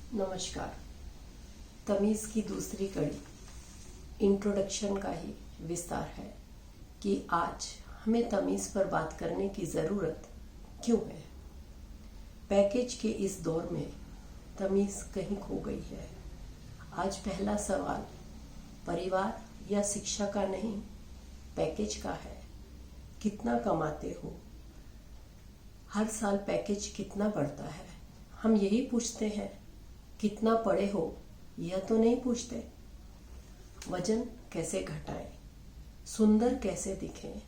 नमस्कार। तमीज़ की दूसरी कड़ी इंट्रोडक्शन का ही विस्तार है कि आज हमें तमीज़ पर बात करने की ज़रूरत क्यों है। पैकेज के इस दौर में तमीज़ कहीं खो गई है। आज पहला सवाल परिवार या शिक्षा का नहीं, पैकेज का है। कितना कमाते हो? हर साल पैकेज कितना बढ़ता है? हम यही पूछते हैं। कितना पढ़े हो यह तो नहीं पूछते। वजन कैसे घटाएं, सुंदर कैसे दिखें,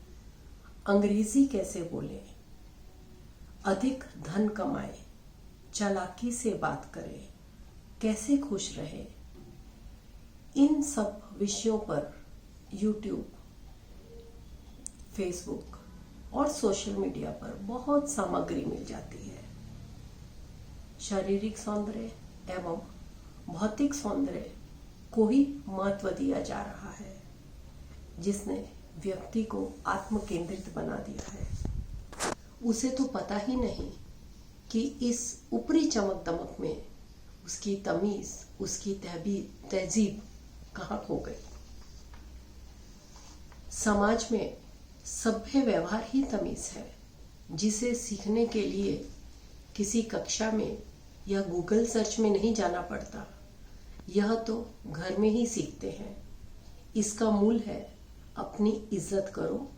अंग्रेजी कैसे बोलें, अधिक धन कमाएं, चालाकी से बात करें, कैसे खुश रहे। इन सब विषयों पर YouTube, फेसबुक और सोशल मीडिया पर बहुत सामग्री मिल जाती है। शारीरिक सौंदर्य एवं भौतिक सौंदर्य को ही महत्व दिया जा रहा है, जिसने व्यक्ति को आत्म केंद्रित बना दिया है। उसे तो पता ही नहीं कि इस ऊपरी चमक दमक में उसकी तमीज, उसकी तहजीब कहाँ खो गई। समाज में सभ्य व्यवहार ही तमीज है, जिसे सीखने के लिए किसी कक्षा में या गूगल सर्च में नहीं जाना पड़ता। यह तो घर में ही सीखते हैं। इसका मूल है अपनी इज्जत करो,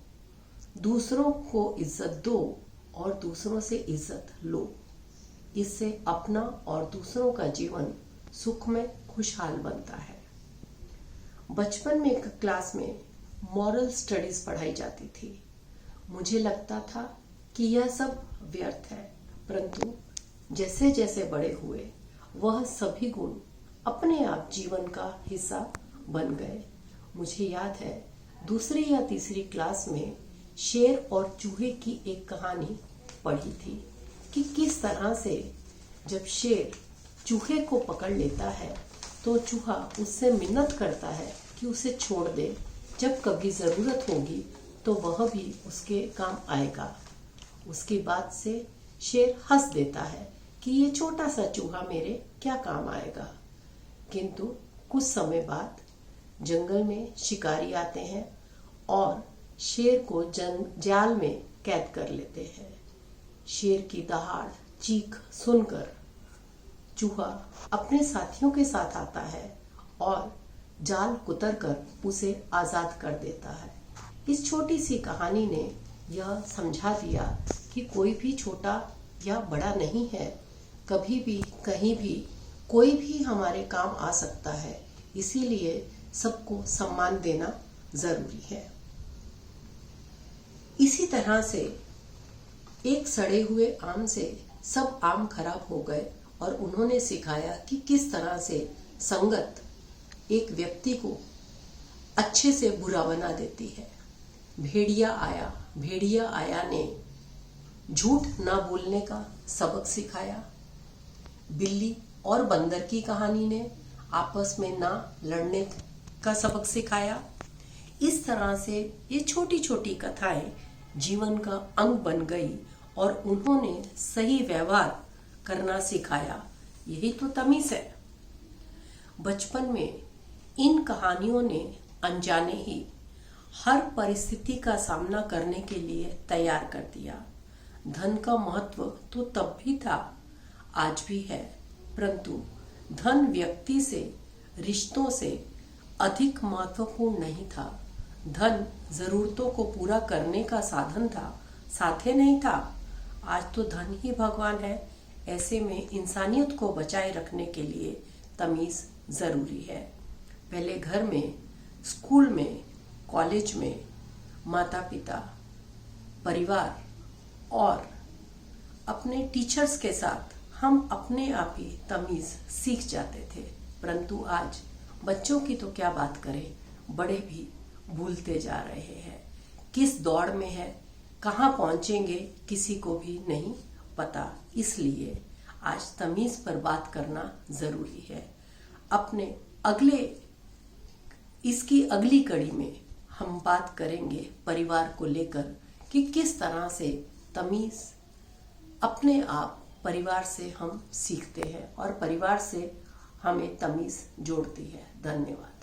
दूसरों को इज्जत दो और दूसरों से इज्जत लो। इससे अपना और दूसरों का जीवन सुख में खुशहाल बनता है। बचपन में एक क्लास में मॉरल स्टडीज पढ़ाई जाती थी। मुझे लगता था कि यह सब व्यर्थ है, परंतु जैसे जैसे बड़े हुए वह सभी गुण अपने आप जीवन का हिस्सा बन गए। मुझे याद है दूसरी या तीसरी क्लास में शेर और चूहे की एक कहानी पढ़ी थी कि किस तरह से जब शेर चूहे को पकड़ लेता है तो चूहा उससे मिन्नत करता है कि उसे छोड़ दे, जब कभी ज़रूरत होगी तो वह भी उसके काम आएगा। उसकी बात से शेर हंस देता है कि ये छोटा सा चूहा मेरे क्या काम आएगा। किंतु कुछ समय बाद जंगल में शिकारी आते हैं और शेर को जाल में कैद कर लेते हैं। शेर की दहाड़ चीख सुनकर चूहा अपने साथियों के साथ आता है और जाल कुतर कर उसे आजाद कर देता है। इस छोटी सी कहानी ने यह समझा दिया कि कोई भी छोटा या बड़ा नहीं है, कभी भी कहीं भी कोई भी हमारे काम आ सकता है। इसीलिए सबको सम्मान देना जरूरी है। इसी तरह से एक सड़े हुए आम से सब आम खराब हो गए और उन्होंने सिखाया कि किस तरह से संगत एक व्यक्ति को अच्छे से बुरा बना देती है। भेड़िया आया ने झूठ ना बोलने का सबक सिखाया। बिल्ली और बंदर की कहानी ने आपस में ना लड़ने का सबक सिखाया। इस तरह से ये छोटी छोटी कथाएं जीवन का अंग बन गई और उन्होंने सही व्यवहार करना सिखाया। यही तो तमीज़ है। बचपन में इन कहानियों ने अनजाने ही हर परिस्थिति का सामना करने के लिए तैयार कर दिया। धन का महत्व तो तब भी था, आज भी है, परंतु धन व्यक्ति से, रिश्तों से अधिक महत्वपूर्ण नहीं था। धन जरूरतों को पूरा करने का साधन था, साथे नहीं था। आज तो धन ही भगवान है। ऐसे में इंसानियत को बचाए रखने के लिए तमीज जरूरी है। पहले घर में, स्कूल में, कॉलेज में माता पिता, परिवार और अपने टीचर्स के साथ हम अपने आप ही तमीज़ सीख जाते थे, परंतु आज बच्चों की तो क्या बात करें, बड़े भी भूलते जा रहे हैं। किस दौड़ में है, कहाँ पहुँचेंगे, किसी को भी नहीं पता। इसलिए आज तमीज़ पर बात करना ज़रूरी है। इसकी अगली कड़ी में हम बात करेंगे परिवार को लेकर कि किस तरह से तमीज़ अपने आप परिवार से हम सीखते हैं और परिवार से हमें तमीज़ जोड़ती है। धन्यवाद।